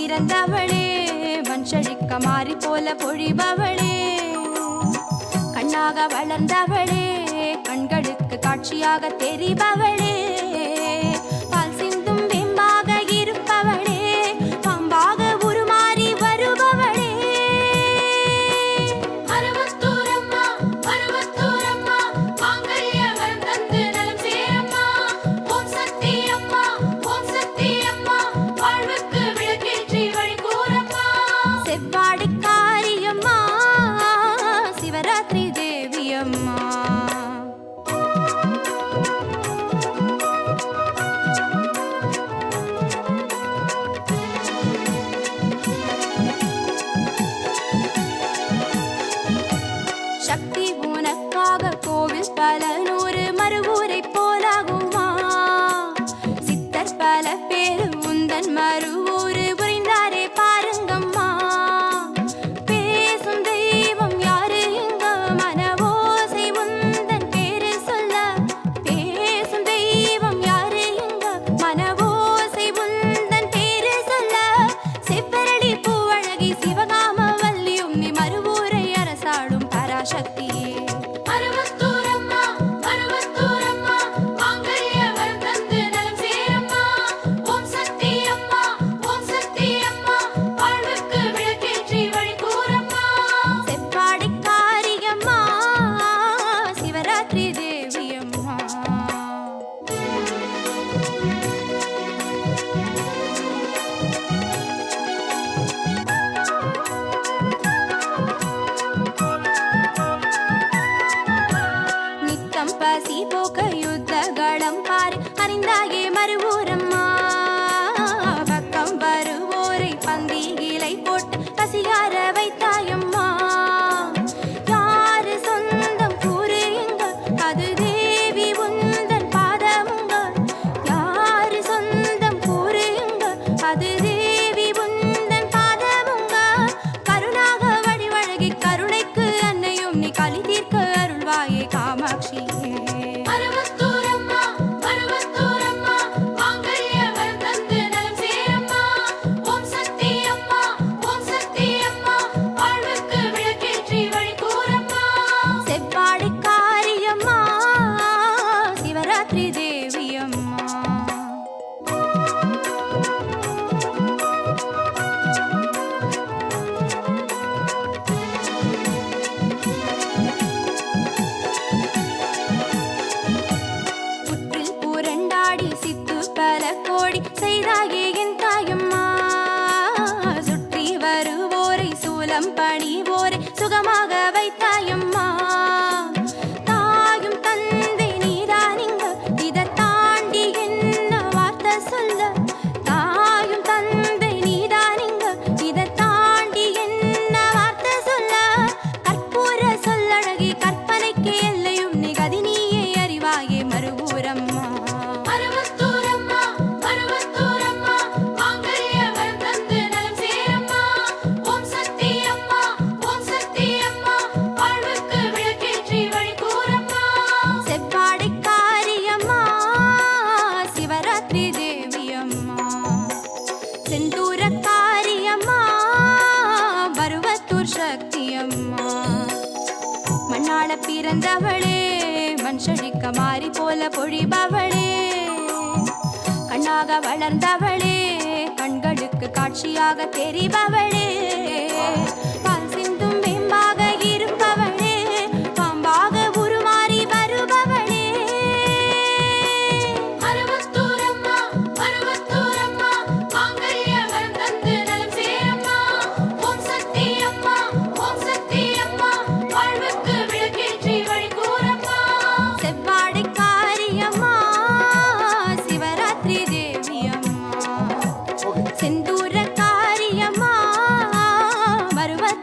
பிறந்தவளே மஞ்சழிக்க மாறி போல பொழிபவளே கண்ணாக வளர்ந்தவளே கண்களுக்கு காட்சியாக தெரிபவளே பால் சிந்தும் வெம்பாக இருப்பவளே பாம்பாக உருமாறி வருபவளே அருவத்தூரம்மா அருவத்தூரம்மா மாங்கல்ய வரம் தந்து நலம் சேரம்மா ஓம் சக்தி அம்மா வாழ்வுக்கு விளக்கேற்றி வழி கூறம்மா செவ்வாடிக்காரியம்மா சிவராத்திரி தேவியம்மா சக்தி உனக்காக கோவில் பல நூறு மறுவூரை போலாகுமா சித்தர் பல பேரு உந்தன் மறுவூரு புரிந்தாரே பாருங்கம்மா பேசும் தெய்வம் யாரு இங்க மனவோசை உந்தன் பேரு சொல்ல பேசும் தெய்வம் யாரு இங்க மனவோசை உந்தன் பேரு சொல்ல செவ்வரளி பூவழகி சிவகாம வல்லியும் நீ மறுவூரை அரசாடும் பராசக்தியே அருவத்தூரம்மா மாங்கல்ய வரம் தந்து நலம் சேரம்மா ஓம் சக்தி அம்மா வாழ்வுக்கு விளக்கேற்றி வழி கூறம்மா செவ்வாடிக்காரியம்மா சிவராத்திரி தேவியம்மா நித்தம் பசி போக்க யுத்தகளம் பாரு அறிந்தாயே மறுவூரம்மா பக்கம் வருவோரை பந்தியிலை போட்டு பசியார வைத்தாயம்மா யாரு சொந்தம் கூறு எங்க அது தேவி உந்தன் பாதமுங்க யாரு சொந்தம் கூறு எங்க அது தேவி உந்தன் பாதமுங்க கருணாக வடிவழகி கருணைக்கு அன்னையும் நீ களி தீர்க்க அருள்வாயே காமாட்சியே அருவத்தூரம்மா மாங்கல்ய வரம் தந்து நலம் சேரம்மா ஓம் சக்தி அம்மா வாழ்வுக்கு விளக்கேற்றி வழி கூறம்மா செவ்வாடிக்காரியம்மா சிவராத்திரி தேவியம்மா புற்றில் புரண்டாடி சித்து பல கோடி செய்தாயே என் தாயம்மா சுற்றி வருவோரை சூலம் பணிவோரை சுகமாக வைத்தாயம்மா தாயும் தந்தை நீதானிங்க இதை தாண்டி என்ன வார்த்தை சொல்ல தாயும் தந்தை நீதானிங்க இதை தாண்டி என்ன வார்த்தை சொல்ல கற்பூர சொல்லழகி கற்பனைக்கு எல்லையும் நிகதி நீயே அறிவாயே மறுவூரம்மா அருவத்தூரம்மா மாங்கல்ய வரம் தந்து நலம் சேரம்மா ஓம் சக்தி அம்மா வாழ்வுக்கு விளக்கேற்றி வழி கூறம்மா செவ்வாடிக்காரியம்மா சிவராத்திரி தேவியம்மா செந்தூரக்காரியம்மா பருவத்தூர் சக்தியம்மா மண்ணாள பிறந்தவளே மஞ்சழிக்க மாறி போல பொழிபவளே கண்ணாக வளர்ந்தவளே கண்களுக்கு காட்சியாக தெரிபவளே பால் சிந்தும் வெம்பாக இருப்பவளே பாம்பாக உருமாறி வருபவளே அருவத்தூரம்மா மாங்கல்ய வரம் தந்து நலம் சேரம்மா ஓம் சக்தி அம்மா வாழ்வுக்கு விளக்கேற்றி வழி கூறம்மா செவ்வாடிக்காரியம்மா சிவராத்திரி தேவியம்மா செந்தூரக்காரியம்மா பருவத்தூர்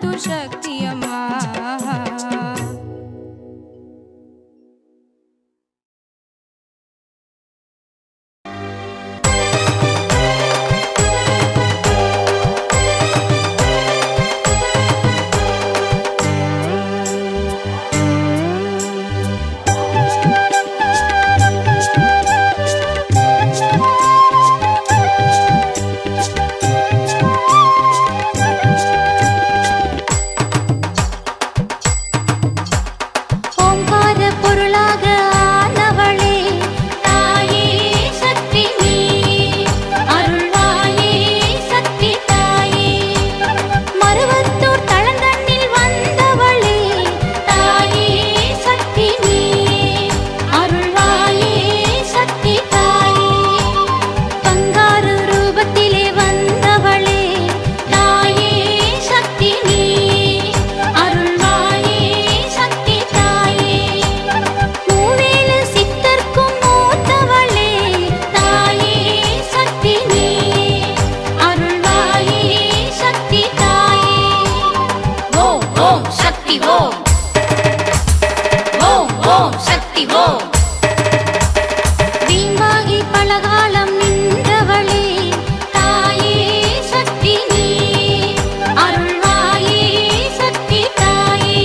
ஓம் சக்தி ஓம் ஓம் ஓம் சக்தி ஓம் வீம்பாகி பலகாலம் நின்றவளே தாயே சக்தி நீ அருள்வாயே சக்தி தாயே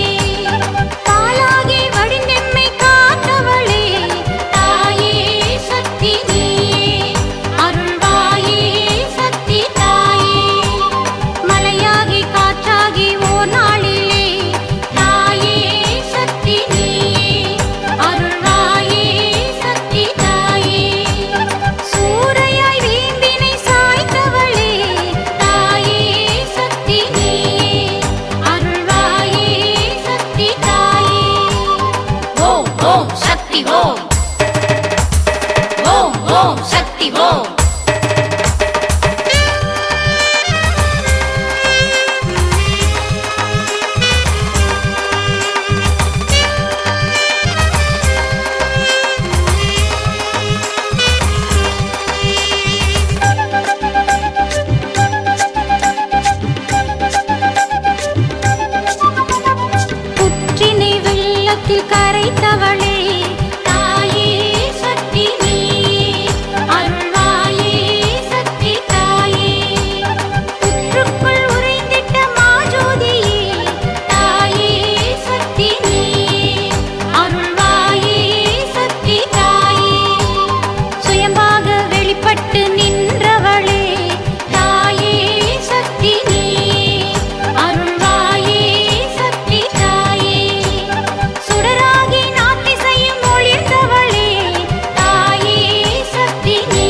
பாலாகி வடிந்தெம்மை காத்தவளே தாயே சக்தி நீ அருள்வாயே சக்தி தாயே மலையாகி காற்றாகி ஓர் நாளிலே தாயே சக்தி நீ அருள்வாயே சக்தி தாயே சூறையாய் வீம்பினை சாய்த்தவளே தாயே சக்தி நீ அருள்வாயே சக்தி தாயே ஓம் ஓம் சக்தி ஓம் ஓம் ஓம் சக்தி ஓம் புற்றினை வெள்ளத்தில் கரைத்தவளே தாயே சக்தி நீ அருள்வாயே சக்தி தாயே புற்றுக்குள் உறைந்திட்ட மாஜோதியே தாயே சக்தி நீ அருள்வாயே சக்தி தாயே சுயம்பாக வெளிப்பட்டு நின்றவளே தாயே சக்தி நீ அருள்வாயே சக்தி தாயே சுடராகி நாட்டிசையும் ஒளிர்ந்தவளே தாயே சக்தி நீ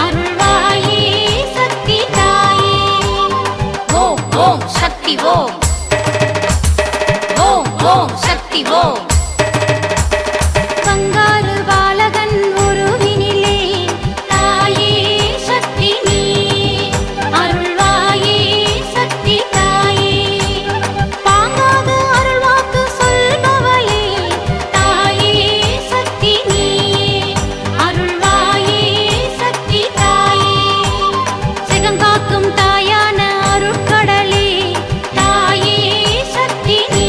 அருள்வாயே சக்தி தாயே ஓம் ஓம் சக்தி ஓம் ஓம் ஓம் சக்தி ஓம் பங்காரு பாலகன் உருவினிலே தாயே சக்தி நீ அருள்வாயே சக்தி தாயே பாங்காக அருள்வாக்கு சொல்பவளே தாயே சக்தி நீ அருள்வாயே சக்தி தாயே சிகங்காக்கும் தாயான அருட்கடலே தாயே சக்தி நீ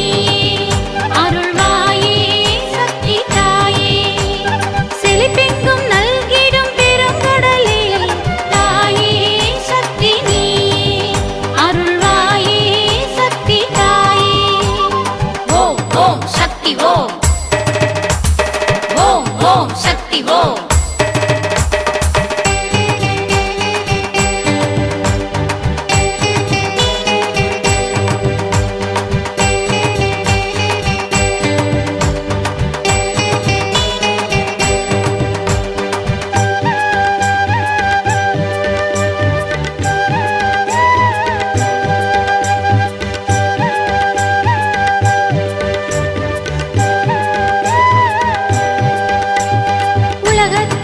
அருள்வாயே சக்தி தாயே செழிப்பெங்கும் நல்கிடும் பெருங்கடலே தாயே சக்தி நீ அருள்வாயே சக்தி தாயே ஓம் ஓம் சக்தி ஓம் ஓம் ஓம் சக்தி ஓம் உலகத்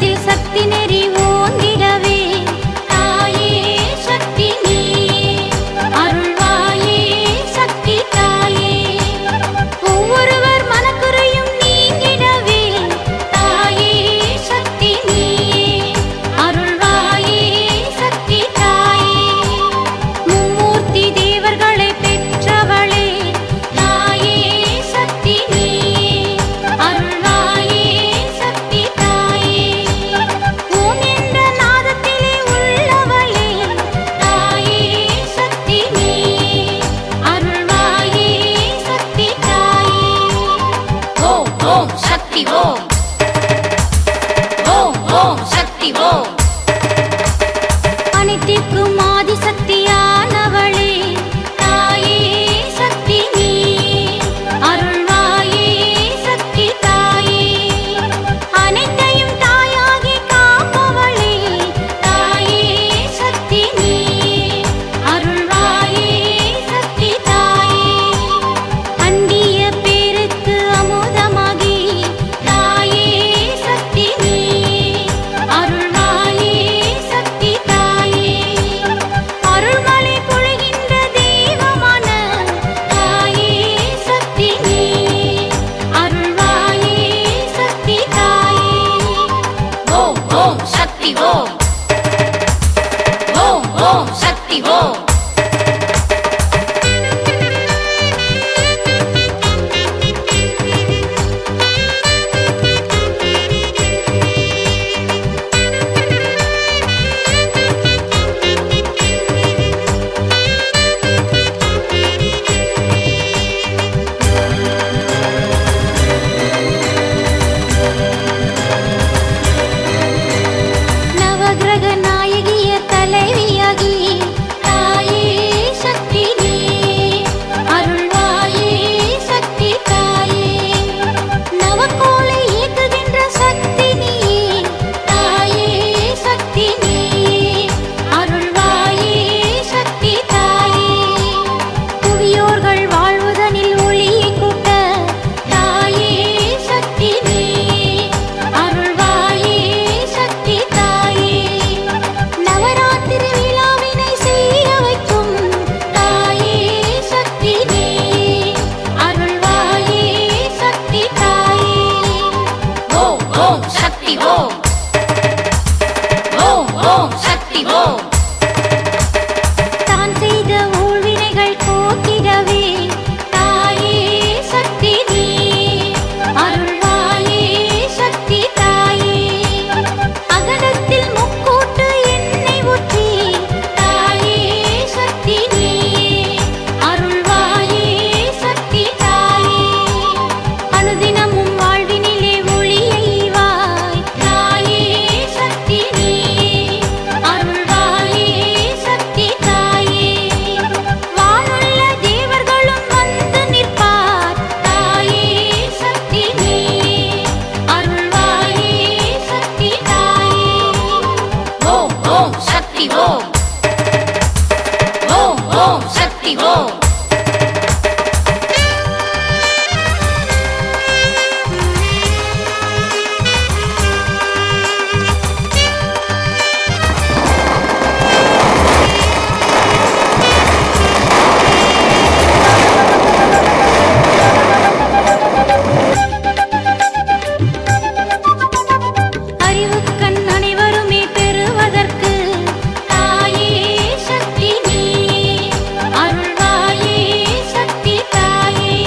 சக்தி ஓம். அறிவுக்கண் அனைவருமே பெறுவதற்கு தாயே சக்தி நீயே, அருள்வாயே சக்தி தாயே.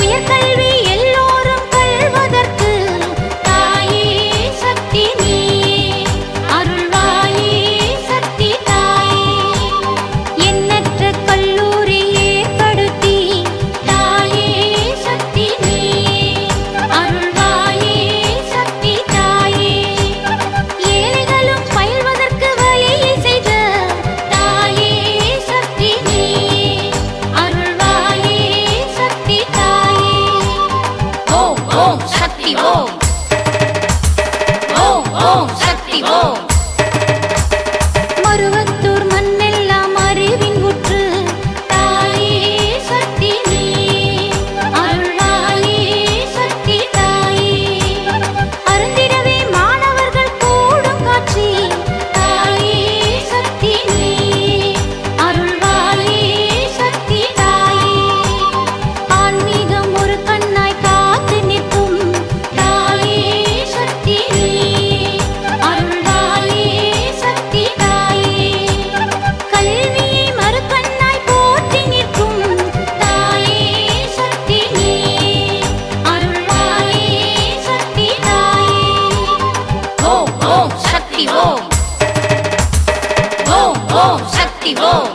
உயர்கல்வி எல்லோரும் கல்வதற்கு தாயே சக்தி நீயே, அருள்வாயே சக்தி தாயே. எண்ணற்ற கல்லூரி ஏற்படுத்தி தாயே சக்தி நீயே, அருள்வாயே சக்தி தாயே. ஏழைகளும் பயில்வதற்கு வழியை செய்த தாயே சக்தி நீயே, அருள்வாயே சக்தி தாயே. ஓம் ஓம் சக்தி ஓம். ஓம் ஓம் சக்தி ஓம். மருவத்தூர் மண்ணெல்லாம் அறிவின் ஊற்று தாயே சக்தி நீயே, அருள்வாயே சக்தி தாயே. அருந்திடவே மாணவர்கள் கூடும் காட்சி தாயே சக்தி நீயே, அருள்வாயே சக்தி தாயே. ஆன்மீகம் ஒரு கண்ணாய் காத்து நிற்கும் தாயே சக்தி நீயே, அருள்வாயே சக்தி தாயே. கல்வியை மறுகண்ணாய் போற்றி நிற்கும் தாயே சக்தி நீயே, அருள்வாயே சக்தி தாயே. ஓம் ஓம் சக்தி ஓம். ஓம் ஓம் சக்தி ஓம்.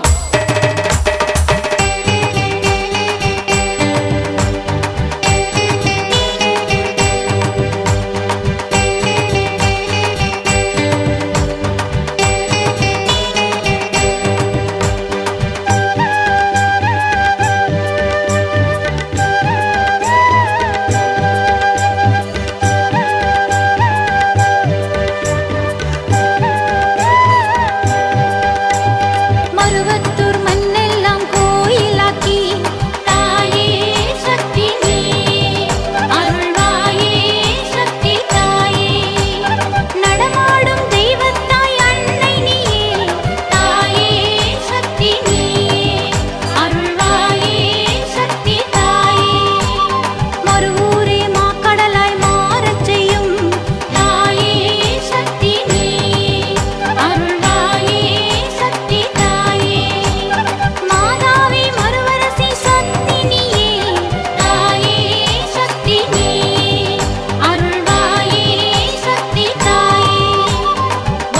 மருவத்தூர் மண்ணெல்லாம் கோயிலாக்கி தாயே சக்தி நீயே, அருள்வாயே சக்தி தாயே. நடமாடும் தெய்வத்தாய் அன்னை நீயே, தாயே சக்தி நீயே, அருள்வாயே சக்தி தாயே. மறுவூரே மாக்கடலாய் மாறச் செய்யும் தாயே சக்தி நீயே, அருள்வாயே சக்தி தாயே. மாதாவே மறுவரசி சக்தி நீயே, தாயே சக்தி நீயே, அருள்வாயே சக்தி தாயே.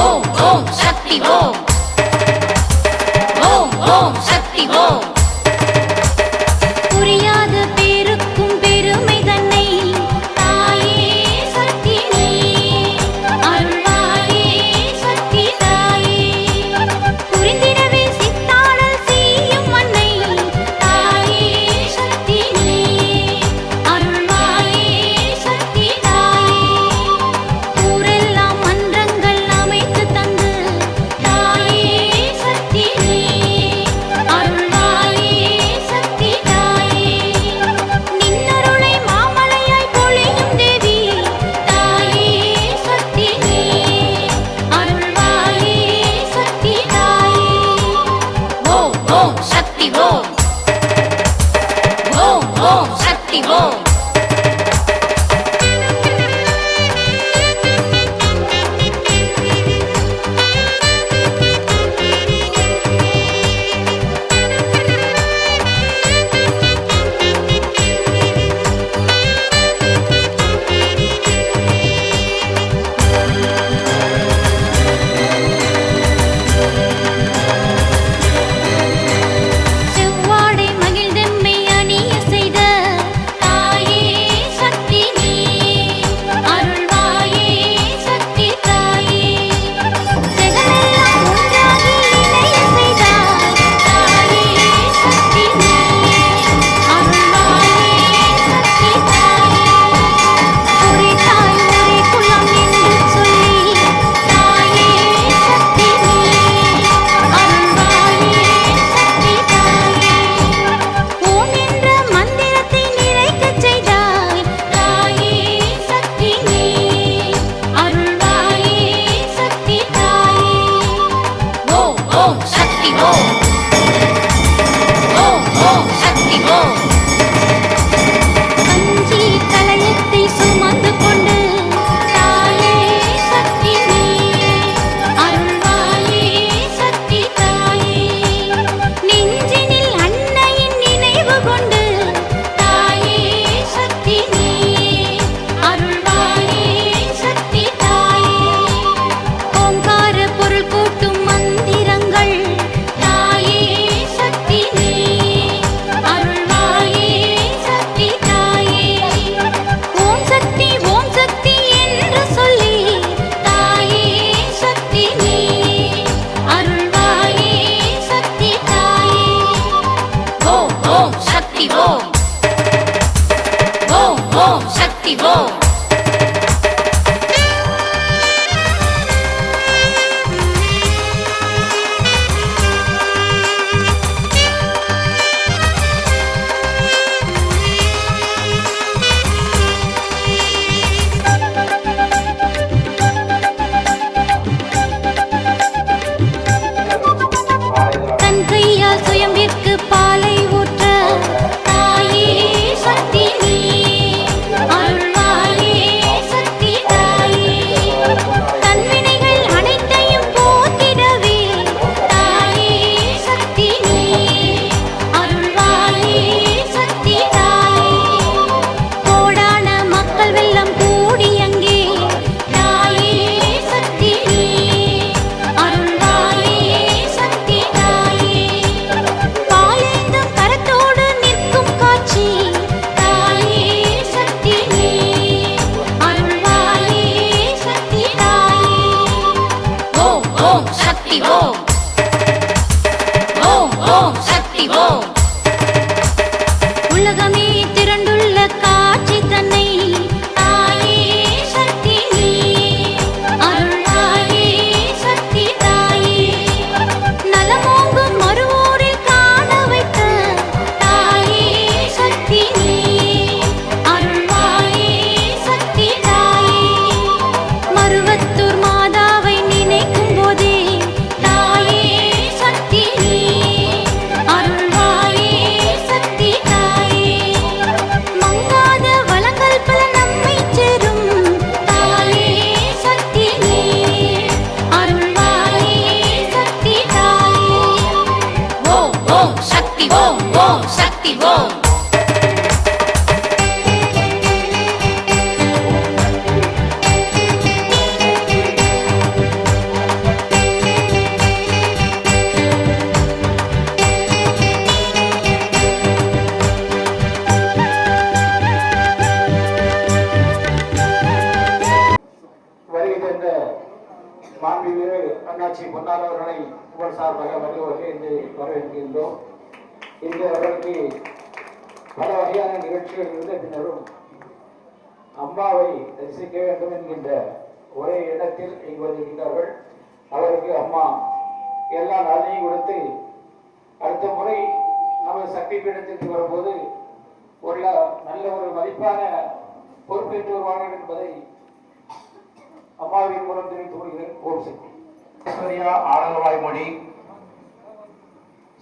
ஓம் ஓம் சக்தி ஓம். ஓம் ஓம் சக்தி ஓம். புரியாத பேருக்கும் பெருமை தன்னை தாயே சக்தி நீயே, அருள்வாயே சக்தி தாயே. புரிந்திடவே சித்தாடல் செய்யும் அன்னை தாயே சக்தி நீயே, அருள்வாயே சக்தி தாயே. ஊரெல்லாம் மன்றங்கள் அமைத்து தந்து தாயே சக்தி நீயே, அருள்வாயே சக்தி தாயே. நின்னருளை மாமலையாய் பொழியும் தேவி தாயே சக்தி நீயே, அருள்வாயே சக்தி தாயே. ஓம் ஓம் சக்தி ஓம். ஓம் ஓம் சக்தி ஓம். செவ்வாடை மகிழ்ந்தெம்மை அணிய செய்த தாயே சக்தி ஓம் ஓம் ஓம் சக்தி ஓம் தன் கையால் சுயம்பிற்கு பாலை ஊற்ற தாயே சக்தி நீ அருள்வாயே சக்தி தாயே தன்வினைகள் அனைத்தையும் போக்கிடவே தாயே சக்தி நீ அருள்வாயே சக்தி தாயே கோடான மக்கள் வெள்ளம் கூடி அங்கே தாயே சக்தி நீ அருள்வாயே சக்தி தாயே பாலேந்தும் கரத்தோடு நிற்கும் காட்சி தாயே சக்தி நீ அருள்வாயே சக்தி தாயே ஓம் ஓம் சக்தி ஓம் ஓம் ஓம் சக்தி ஓம் உலகமே திரண்டுள்ள காட்சி தன்னை தாயே சக்தி நீ அருள்வாயே சக்தி தாயே நலமோங்கும் மறுவூரில் காண வைத்த தாயே சக்தி நீ அருள்வாயே சக்தி தாயே மருவத்தூர் மாதாவை நினைக்கும் போதே தாயே சக்தி நீ அருள்வாயே சக்தி தாயே மங்காத வளங்கள் பல நம்மை சேரும் தாயே சக்தி நீ அருள்வாயே சக்தி தாயே ஓம் ஓம் சக்தி ஓம் ஓம் சக்தி ஓம் வருகை தந்த மாண்புமிகு அண்ணாச்சி பொன்னார் அவர்களை உங்கள் சார்பாக என்று வரவேற்கின்றோம். இன்று அவர்களுக்கு பல வகையான நிகழ்ச்சிகள் இருந்த பின்னரும் அம்மாவை தரிசிக்க வேண்டும் என்கின்ற ஒரே இடத்தில் இங்கு வந்திருக்கின்றார்கள். அவருக்கு அம்மா எல்லா நலனையும் கொடுத்து அடுத்த முறை நமது சக்தி பீடத்திற்கு வரும்போது உள்ள நல்ல ஒரு மதிப்பான பொறுப்பேற்று வருவார்கள் என்பதை அம்மாவின் மூலம் தெரிவித்துக் கொள்கிறேன். ஓம் சக்தி. ஐஸ்வர்யா ஆனந்தவாய்மொழி,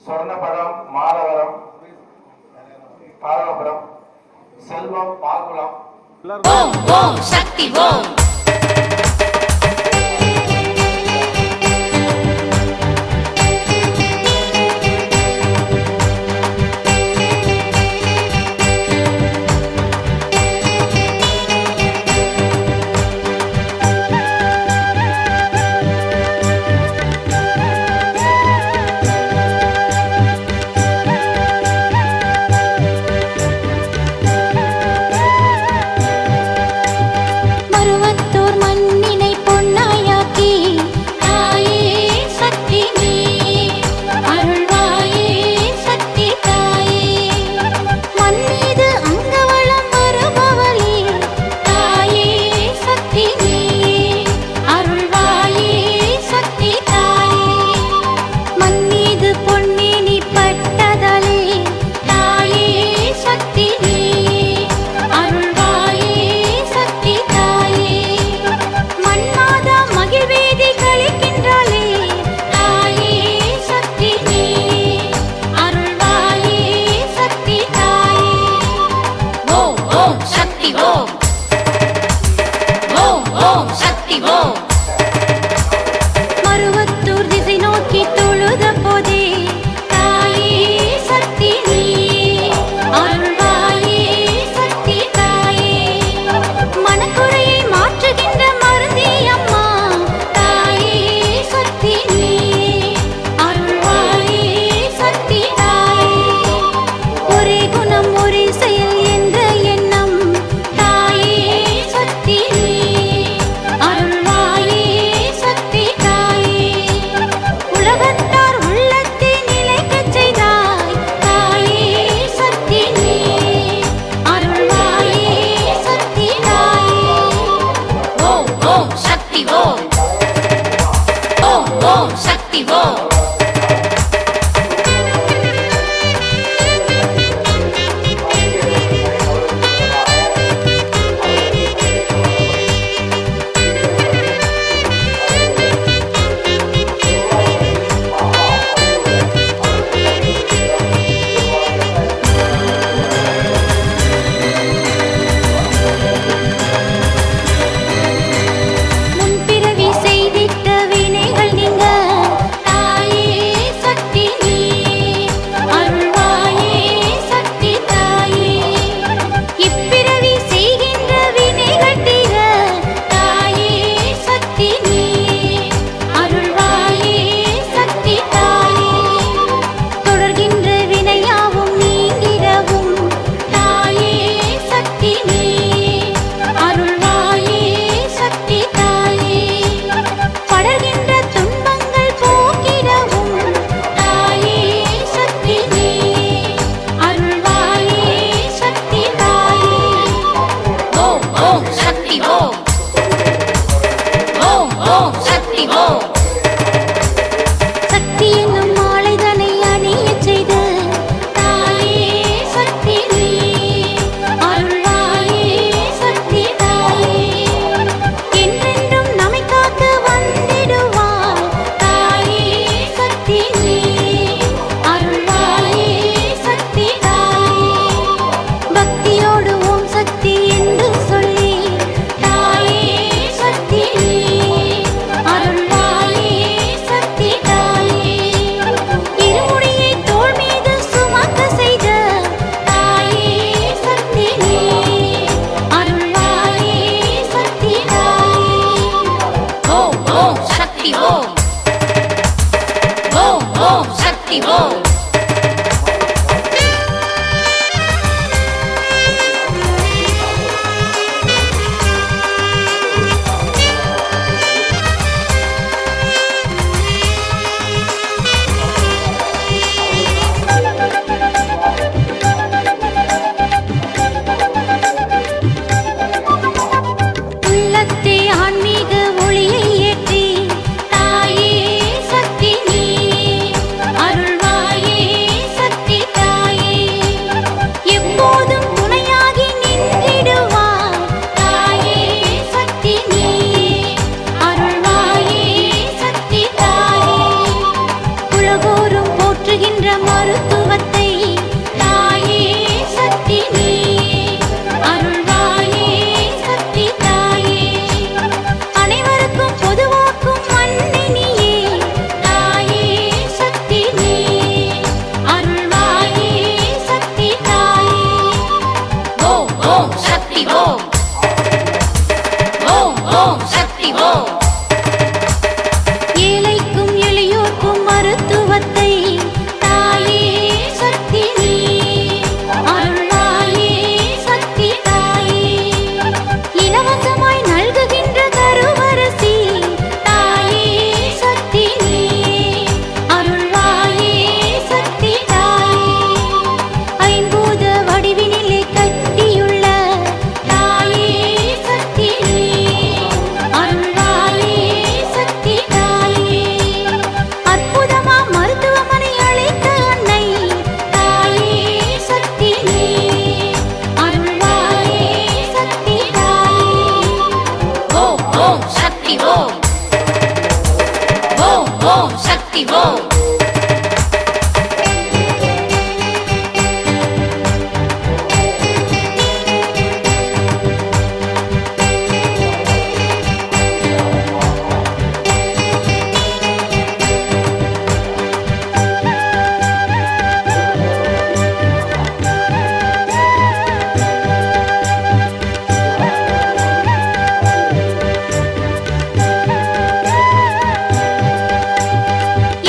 சொர்ணபடம் மாதவரம், பாரவபுரம், செல்வம் பாகுளம். ஓம் ஓம் சக்தி ஓம் மருவத்தூர் மண்ணினை பொன்னாயாக்கி தாயே சக்தி நீ அருள்வாயே சக்தி தாயே மண் மீது அங்கவளம் வருபவளே தாயே சக்தி நீ அருள்வாயே சக்தி தாயே மண் மீது பொன்னினி பட்டதலே தாயே சக்தி நீ அருள்வாயே சக்தி தாயே மன்மாதா மகிழ்வேதி கழிக்கின்றாளே தாயே சக்தி நீ அருள்வாயே சக்தி தாயே ஓம் ஓம் சக்தி ஓம் ஓம் ஓம் சக்தி ஓம் மருவத்தூர் திசை நோக்கி தொழுத போதே தாயே சக்தி நீ அருள்வாயே சக்தி தாயே மனக்குறையை மாற்றுகின்ற மருந்தே அம்மா தாயே சக்தி நீ அருள்வாயே சக்தி தாயே ஒரே குணம் ஒரே செயல் என்ற எண்ணம் தாயே சக்தி நீ அருள்வாயே சக்தி ஓம்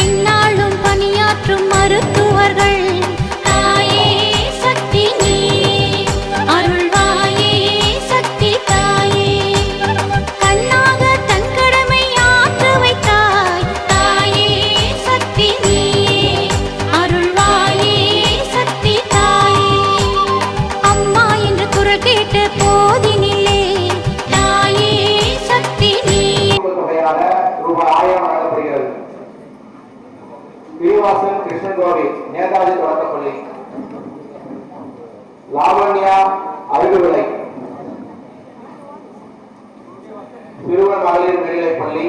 இந்நாளும் பணியாற்றும் மருத்துவர்கள் தாயே சக்தி நீ அருள்வாயே சக்தி தாயே கண்ணாக தன் கடமை ஆற்ற வைத்தாய் தாயே சக்தி நீ அருள்வாயே சக்தி தாயே அம்மா என்று குரல் கேட்ட போதினிலே தாயே சக்தி நீ தொகையாக ரூபாய் 1000 வழங்கப்படுகிறது. ஸ்ரீவாசன் கிருஷ்ணன் கோவில் நேதாஜி தொடக்கப்பள்ளி, லாவண்யா அருகுவிளை சிறுவர் மகளிர் மேல்நிலைப் பள்ளி,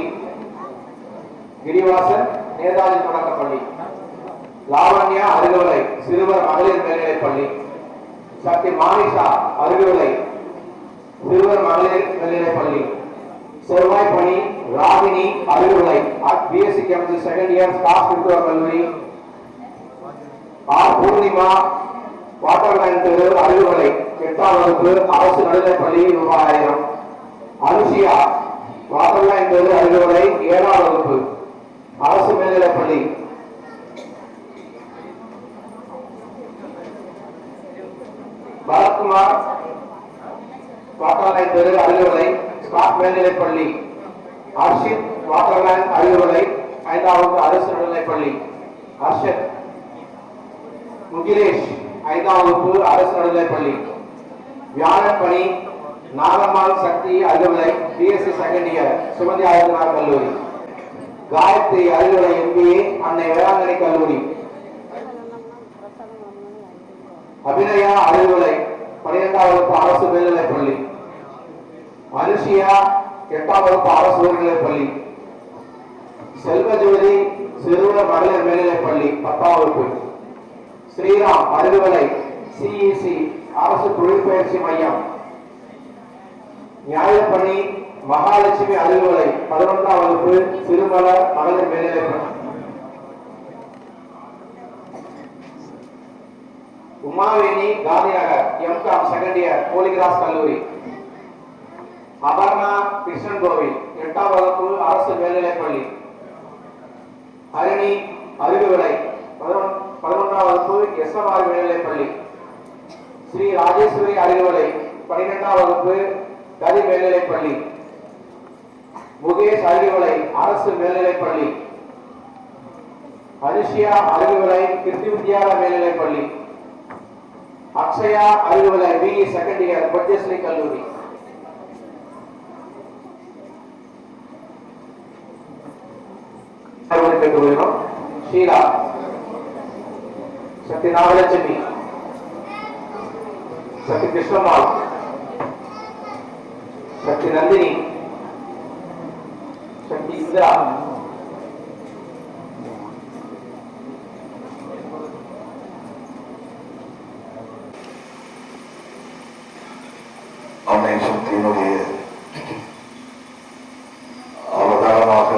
கிரிவாசன் நேதாஜி தொடக்கப்பள்ளி, லாவண்யா அருகுவிளை சிறுவர் மகளிர் மேல்நிலைப் பள்ளி, சக்தி மானிஷா அருகுவிளை சிறுவர் மகளிர் மேல்நிலைப் பள்ளி, செவ்வாய் பணி Ragini Aruguvilai BSc chemistry second year staff மருத்துவக் கல்லூரி, ஆர் பூர்ணிமா வாட்டர்லைன் தெரு அருகுவிளை 8ஆம் வகுப்பு அரசு நடுநிலைப்பள்ளி ரூபாய் 1000. அனுஷியா வாட்டர்லைன் தெரு அருகுவிளை 7ஆம் வகுப்பு அரசு மேல்நிலைப்பள்ளி. பரத்குமார் வாட்டர்லைன் தெரு அருகுவிளை ஸ்டாஃப் மேல்நிலைப்பள்ளி. ஹர்ஷித் வாட்டர்லைன் அருகுவிளை 5ஆம் வகுப்பு அரசு நடுநிலைப்பள்ளி. ஹர்ஷத் முகிலேஷ் 5ஆம் வகுப்பு அரசு நடுநிலைப்பள்ளி. வியாழன் பணி நாகம்மாள் சக்தி Aruguvilai BSc second year Sumathi ஆயுதனார் கல்லூரி. காயத்ரி அருகுவிளை எம்பிஏ அன்னை வேளாங்கண்ணி கல்லூரி. அபிநயா அருகுவிளை 12ஆம் வகுப்பு அரசு மேல்நிலைப்பள்ளி. அனுஷியா 8ஆம் வகுப்பு அரசு உயர்நிலைப்பள்ளி. செல்வஜோதி சிறுவர் மகளிர் மேல்நிலைப்பள்ளி 10ஆம் வகுப்பு. ஸ்ரீராம் அருகுவிளை சிஇசி அரசு தொழிற்பயிற்சி மையம். நியாயப்பணி மகாலட்சுமி அருகுவிளை 11ஆம் வகுப்பு சிறுமலர் மகளிர் மேல்நிலைப்பள்ளி. உமாவேணி காந்திநகர் எம்காம் செகண்ட் இயர் போலிகிராஸ் கல்லூரி. அபர்ணா கிருஷ்ணன் கோவில் 8ஆம் வகுப்பு அரசு மேல்நிலைப்பள்ளி. ஹரிணி அருகுவிளை 11ஆம் வகுப்பு எஸ்எம்ஆர் மேல்நிலைப்பள்ளி. ஸ்ரீ ராஜேஸ்வரி அருகுவிளை 12ஆம் வகுப்பு கதி மேல்நிலைப்பள்ளி. முகேஷ் அருகுவிளை அரசு மேல்நிலைப்பள்ளி. அனுஷியா அருகுவிளை கிருத்தி வித்யாலயா மேல்நிலைப்பள்ளி. Akshaya Aruguvilai BE second year பட்ஜஸ்லி கல்லூரி. ஷீலா சக்தி நாகலட்சுமி, சக்தி கிருஷ்ணம்மாள், சக்தி நந்தினி, சக்தி இந்திரா, அன்னை சக்தியினுடைய அவதாரமாக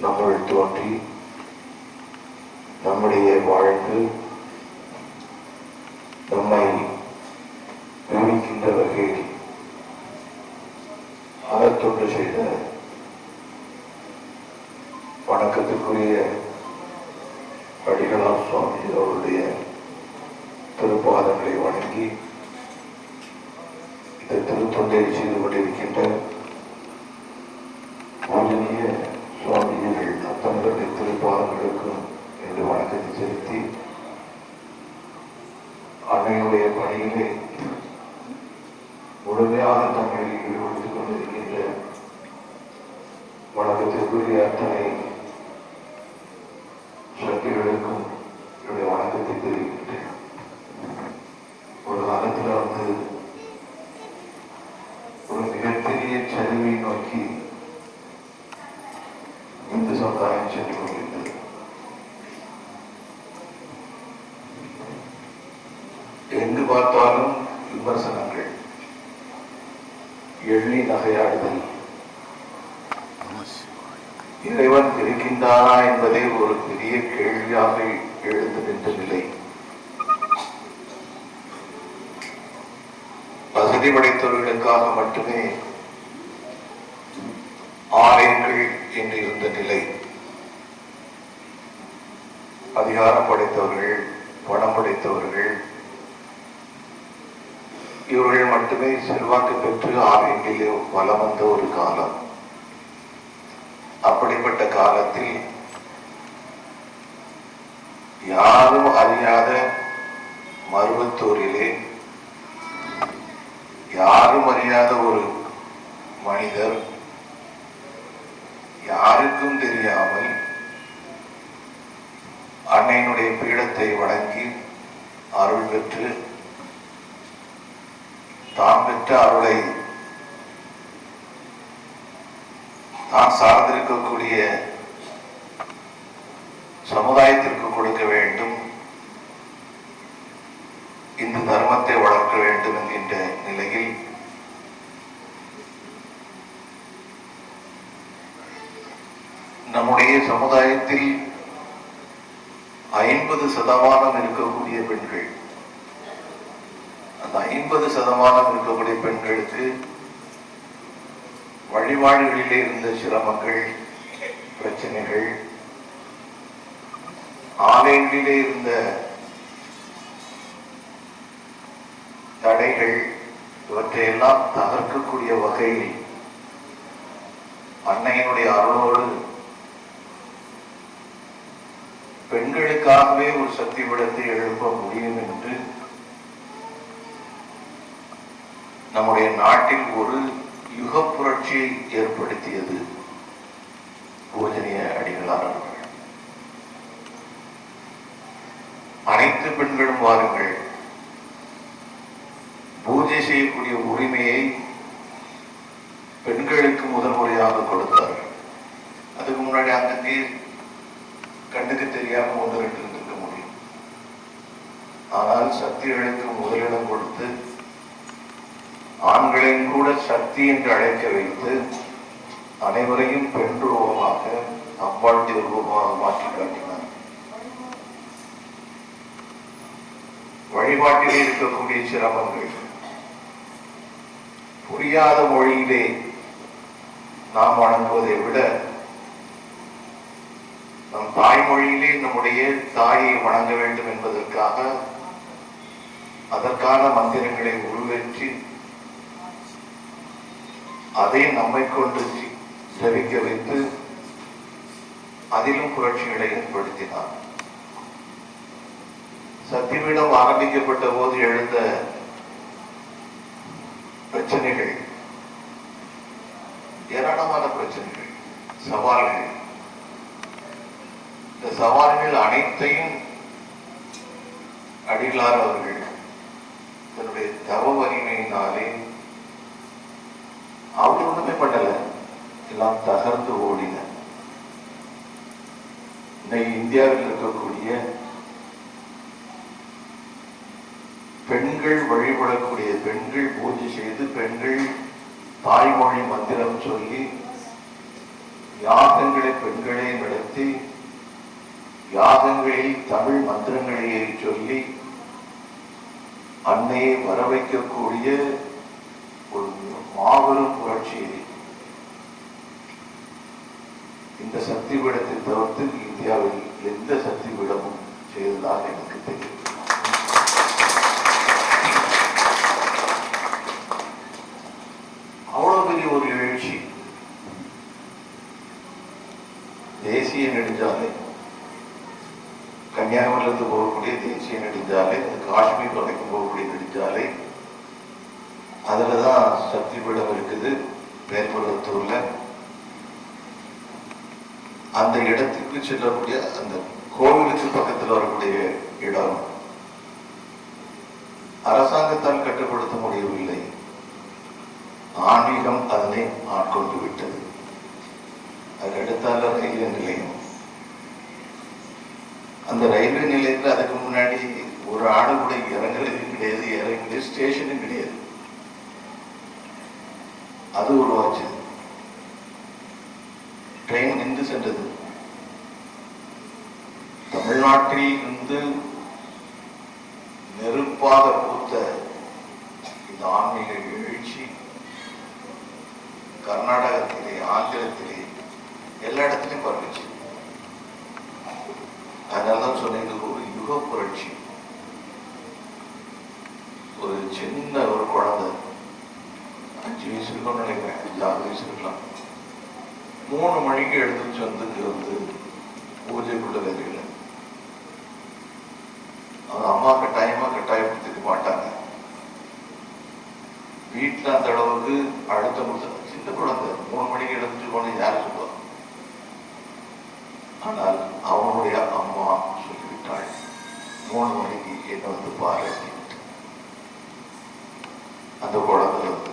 நம்முள் தோன்றி நம்முடைய வாழ்ந்து நம்மை விவரிக்கின்ற வகையில் அறத்தொண்டு செய்த வணக்கத்திற்குரிய அடிகளார் சுவாமி அவருடைய திருப்பாதங்களை வணங்கி இந்த திருத்தொண்டை செய்து கொண்டிருக்கின்ற பூஜனீய சுவாமிகள் அத்தங்களுடைய திருப்பாதங்களுக்கும் என்று வணக்கத்தை செலுத்தி அன்னையுடைய பணியிலே முழுமையாக தங்களை ஈடுபடுத்திக் கொண்டிருக்கின்ற வணக்கத்திற்குரிய அத்தனை சக்திகளுக்கும் என்னுடைய வணக்கத்தை தெரிவிக்கின்றேன். ஒரு காலத்தில் ஒரு மிகப்பெரிய சரிவை நோக்கி இந்து சமுதாயம் எங்கு பார்த்தாலும் விமர்சனங்கள், எள்ளி நகையாடுதல், இறைவன் இருக்கின்றானா என்பதே ஒரு பெரிய கேள்வியாக எழுந்து நின்ற நிலை. வசதி படைத்தவர்களுக்காக மட்டுமே ஆலயங்கள் என்று இருந்த நிலை. அதிகாரம் படைத்தவர்கள், பணம் படைத்தவர்கள், இவர்கள் மட்டுமே செல்வாக்கு பெற்று ஆலயங்களிலே வலம் வந்த ஒரு காலம். அப்படிப்பட்ட காலத்தில் யாரும் அறியாத மருவத்தூரிலே யாரும் அறியாத ஒரு மனிதர் யாருக்கும் தெரியாமல் அன்னையினுடைய பீடத்தை வணங்கி அருள் பெற்று தாம் பெற்ற அருளை தான் சார்ந்திருக்கக்கூடிய சமுதாயத்திற்கு கொடுக்க வேண்டும், இந்த தர்மத்தை வளர்க்க வேண்டும் என்கின்ற நிலையில் நம்முடைய சமுதாயத்தில் 50% இருக்கக்கூடிய பெண்கள், அந்த 50% இருக்கக்கூடிய பெண்களுக்கு வழிபாடுகளிலே இருந்த சிரமங்கள், பிரச்சனைகள், ஆலயங்களிலே இருந்த தடைகள், இவற்றையெல்லாம் தகர்க்கக்கூடிய வகையில் அன்னையினுடைய அருளோடு பெண்களுக்காகவே ஒரு சக்தி பீடத்தை எழுப்ப முடியும் என்று நம்முடைய நாட்டில் ஒரு யுக புரட்சியை ஏற்படுத்தியது பூஜனிய அடிகளார் அவர்கள். அனைத்து பெண்களும் வாருங்கள், பூஜை செய்யக்கூடிய உரிமையை பெண்களுக்கு முதல் முறையாக கொடுத்தார். அதுக்கு முன்னாடி அங்கே கண்ணுக்கு தெரியாம 1-2 இருக்க முடியும். ஆனால் சக்திகளுக்கு முதலிடம் கொடுத்து ஆண்களையும் கூட சக்தி என்று அழைக்க வைத்து அனைவரையும் பெண் ரூபமாக, அம்பாளுடைய ரூபமாக மாற்றி காட்டினார். வழிபாட்டிலே இருக்கக்கூடிய சிரமங்கள், புரியாத மொழியிலே நாம் வணங்குவதை விட நம் தாய்மொழியிலே நம்முடைய தாயை வணங்க வேண்டும் என்பதற்காக அதற்கான மந்திரங்களை உருவேற்றி அதை நம்மை கொண்டு ஜபிக்க வைத்து அதிலும் புரட்சிகளை ஏற்படுத்தினார். சக்திபீடம் ஆரம்பிக்கப்பட்ட போது எழுந்த பிரச்சனைகள், ஏராளமான பிரச்சனைகள், சவால்கள். இந்த சவால்கள் அனைத்தையும் அடிகளார் அவர்கள் தன்னுடைய தவ வலிமையினாலே, அவர் ஒண்ணுமே பண்ணல, எல்லாம் தகர்ந்து ஓடின. இன்னைக்கு இந்தியாவில் இருக்கக்கூடிய பெண்கள் வழிபடக்கூடிய, பெண்கள் பூஜை செய்து, பெண்கள் தாய்மொழி மந்திரம் சொல்லி, யாகங்களை பெண்களே நடத்தி, யாகங்களில் தமிழ் மந்திரங்களையே சொல்லி அன்னையை வர வைக்கக்கூடிய ஒரு மாபெரும் புரட்சியை இந்த சக்தி பீடத்தை தவிர்த்து இந்தியாவில் எந்த சக்தி பீடமும் செய்ததாக எனக்கு தெரியும். அவ்வளவு பெரிய ஒரு எழுச்சி. தேசிய நெடுஞ்சாலை, கன்னியாகுமரியிலிருந்து போகக்கூடிய தேசிய நெடுஞ்சாலை, காஷ்மீர் வரைக்கும் போகக்கூடிய நெடுஞ்சாலை, அதுலதான் சக்தி பீடம் இருக்குது மேற்புறத்தூர்ல. அந்த இடத்துக்கு செல்லக்கூடிய, அந்த கோவிலுக்கு பக்கத்தில் வரக்கூடிய இடம் அரசாங்கத்தால் கட்டுப்படுத்த முடியவில்லை. ஆன்மீகம் அதனை ஆட்கொண்டு விட்டது. அதுக்கடுத்தால ரயில்வே நிலையம். அந்த ரயில்வே நிலையத்தில் அதுக்கு முன்னாடி ஒரு ஆடு கூட இறங்குறதும் கிடையாது, இறங்குறது ஸ்டேஷனும் கிடையாது. அது உருவாச்சு. ட்ரெயின் நின்று சென்றது. தமிழ்நாட்டில் இருந்து நெருப்பாக பூத்த இந்த ஆன்மீக எழுச்சி கர்நாடகத்திலே, ஆந்திரத்திலே எல்லா இடத்துலையும் பரவிச்சு. அதனால்தான் சொன்னது ஒரு யுக புரட்சி. ஒரு சின்ன ஒரு குழந்தை 5 வயசு இருக்கும்னு நினைக்கிறேன், 6 வயசு இருக்கலாம், 3 மணிக்கு எழுந்துச்சு வந்து பூஜைக்குள்ள தெரியல. அவங்க அம்மா கட்டாயப்படுத்திக்க மாட்டாங்க. வீட்டுல அந்த அளவுக்கு அழுத்தம் கொடுத்த சின்ன குழந்தை 3 மணிக்கு எழுந்துச்சு போன யாரு சொல்லுவா? ஆனால் அவனுடைய அம்மா சொல்லிவிட்டாள், 3 மணிக்கு என்ன வந்து பாரு. அந்த குழந்தை வந்து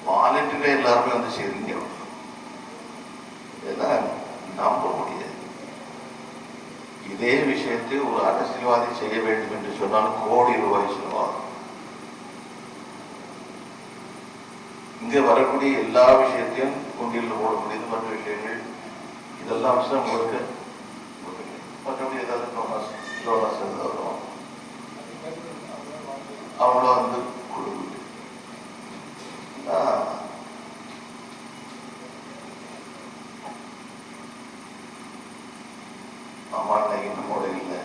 வாலண்டியரா எல்லாருமே வந்து சரிங்க. இதெல்லாம் நம்ப முடியாது. இதே விஷயத்தை ஒரு அரசியல்வாதி செய்ய வேண்டும் என்று சொன்னால் கோடி ரூபாய் செலவாகும். இங்க வரக்கூடிய எல்லா விஷயத்தையும் குண்டியில் போடக்கூடியது, மற்ற விஷயங்கள் இதெல்லாம் விஷயம் உங்களுக்கு மற்றபடி ஏதாவது லோனஸ் வரும் அவங்கள வந்து கொடுக்குது. அம்மா இன்னைக்கு நம்மோட இல்லை.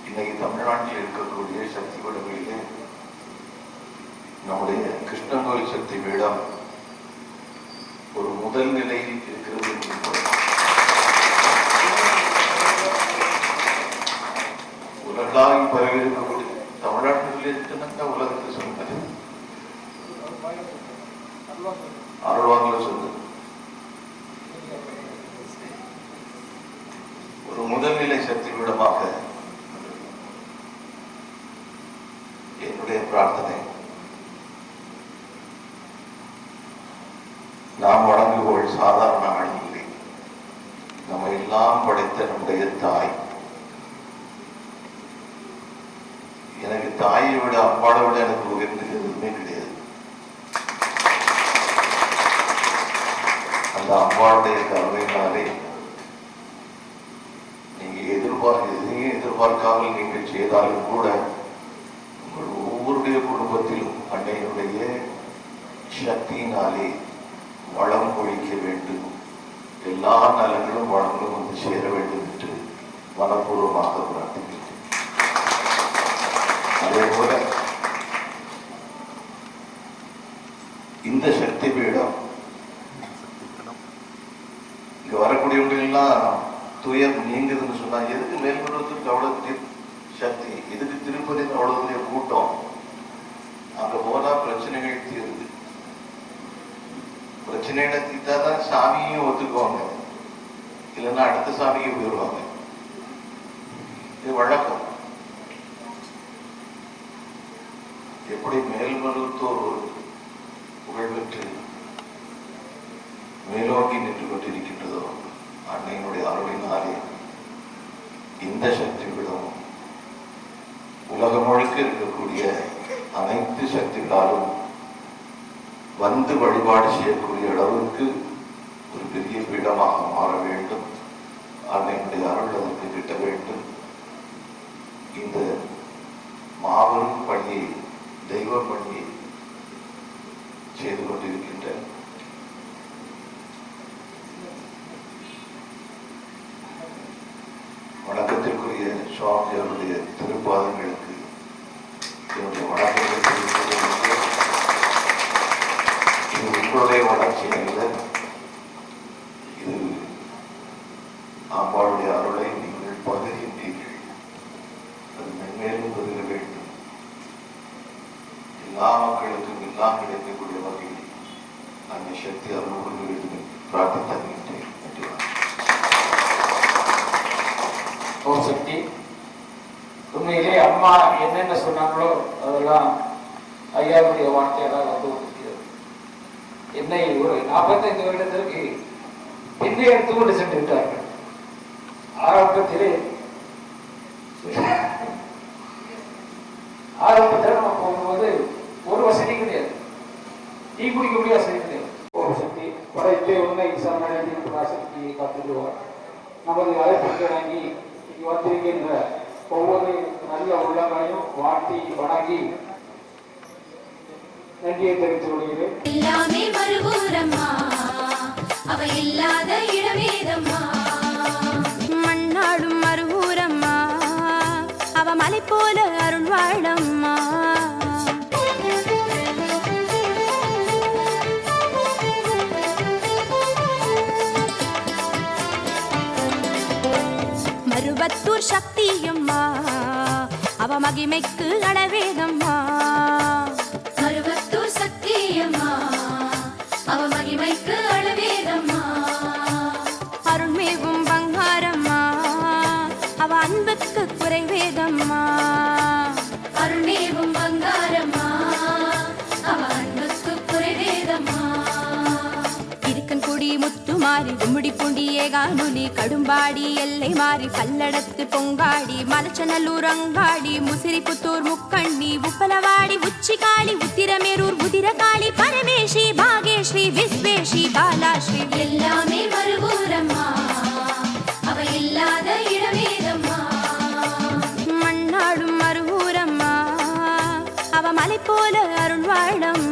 இன்னைக்கு தமிழ்நாட்டில் இருக்கக்கூடிய சக்தி பீடங்களிலே நம்முடைய கிருஷ்ணங்கோயில் சக்தி பீடம் ஒரு முதல் நிலையில் இருக்கிறது. உலகளாகி பரவி இருக்கக்கூடிய தமிழ்நாட்டில் இருக்குன்னா உலகத்தை சொன்னது அருள்வாங்கல சொன்னது. ஒரு முதல்நிலை சக்தி பீடமாக என்னுடைய பிரார்த்தனை, நாம் வணங்குவோள் சாதாரண ஆள் இல்லை. நம்ம எல்லாம் படைத்த நம்முடைய தாய். எனக்கு தாயை விட அம்மாவை விட எனக்கு உயர்ந்தது எதுவுமே கிடையாது. அந்த அம்மாவுடைய கருணையினாலே நீங்க எதையும் எதிர்பார்க்காமல் நீங்கள் செய்தாலும் கூட உங்கள் ஒவ்வொருடைய குடும்பத்திலும் அன்னையினுடைய சக்தியினாலே வளம் ஒழிக்க வேண்டும், எல்லா நலங்களும் வளங்களும் வந்து சேர வேண்டும் என்று மனப்பூர்வமாக பிரார்த்திக்கிறேன். அதே போல இந்த சக்தி பீடம் இங்க வரக்கூடியவங்க எல்லாம் துயர் நீங்குதுன்னு சொன்னா, எதுக்கு மேல்மருவத்துக்கு அவ்வளவு சக்தி, எதுக்கு திருப்பதிக்கு அவ்வளவு பெரிய கூட்டம்? அங்க போனா பிரச்சனைகள் தீருது. பிரச்சனைகளை தீர்த்தாதான் சாமியும் ஒத்துக்குவாங்க, இல்லைன்னா அடுத்த சாமிக்கு போயிடுவாங்க. இது வழக்கம். எப்படி மேல்மருவத்தூர் புகழ்பெற்று மேலோக்கி நின்று கொண்டிருக்கின்றதோ, அன்னையினுடைய அருளினாலே இந்த சக்தி விடவும் உலகம் முழுக்க இருக்கக்கூடிய அனைத்து சக்திகளாலும் வந்து வழிபாடு செய்யக்கூடிய அளவுக்கு ஒரு பெரிய பீடமாக மாற வேண்டும். அன்னையினுடைய அருள் அதற்கு கிட்ட வேண்டும். இந்த மாபெரும் பணியை, தெய்வ பணியை செய்து கொண்டிருக்கின்ற வணக்கத்திற்குரிய சுவாமி அவருடைய திருப்பாதங்களுக்கு என்னுடைய வணக்கத்தை தெரிவித்துக் இது உங்களுடைய வளர்ச்சி அல்ல, இது அம்பாளுடைய அருளை நீங்கள் பகிர்கின்றீர்கள். அது மென்மேலும் பெருக வேண்டும். எல்லா மக்களுக்கும் எல்லாம் கிடைக்கக்கூடிய வகையில் அந்த சக்தி அருள் கொண்டு வேண்டும் பிரார்த்தித்தருகின்றேன். ஓம் சக்தி. உண்மையிலே அம்மா என்னென்ன சொன்னாங்களோ அதெல்லாம் ஐயாவுடைய வார்த்தையெல்லாம் வந்து கொண்டிருக்கிறது. என்னை ஒரு 45 வருடத்திற்கு பின்னே எடுத்துக்கொண்டு சென்று விட்டார்கள். ஆரம்பத்தில் நம்ம போகும்போது ஒரு வசதி கிடையாது, டீ குடிக்கக்கூடிய வசதி கிடையாது. ஓம் சக்தி படைத்து உண்மை சரணடைந்து பராசக்தியை காத்துடுவார். நமது அழைப்புக்கு இணங்கி இங்கு வந்திருக்கின்ற ஒவ்வொரு நல்ல உள்ளங்களையும் வாழ்த்தி வணங்கி நன்றியை தெரிவித்துக் கொள்கிறேன். எல்லாமே மறுபூரம்மா, அவ இல்லாத இடமேதம்மா. மண்ணாடும் மறுவூரம்மா, அவ மலை போல அருள் வாழம்மா. மருவத்தூர் சக்தியம்மா, அவ மகிமைக்கு அளவேதம்மா. மருவத்தூர் சக்தியம்மா, அவ மகிமைக்கு அளவேதம்மா. அருள்மேவும் பங்காரம்மா, அவ அன்புக்கு குறைவேதம்மா. அருள்மேவும் பங்காரம்மா, அவ அன்புக்கு குறைவேதம்மா. இருக்கன்குடி முத்துமாரி கும்முடி பூண்டி ஏகானுலி கடும்பாடி எல்லை மாறி பல்லடத்து பொங்காடி மலச்சநல்லூர் அங்காடி முசிறிபுத்தூர் முக்கண்ணி உப்பலவாடி உச்சிகாளி உத்திரமேரூர் உதிரகாளி பரமேஷி பாகேஸ்ரீ விஸ்வேஷி பாலாஸ்ரீ. எல்லாமே மறுபூரம்மா, அவ இல்லாத இடமேதம்மா. மண்ணாடும் மறுவூரம்மா, அவ மலை போல அருள் வாழம்மா.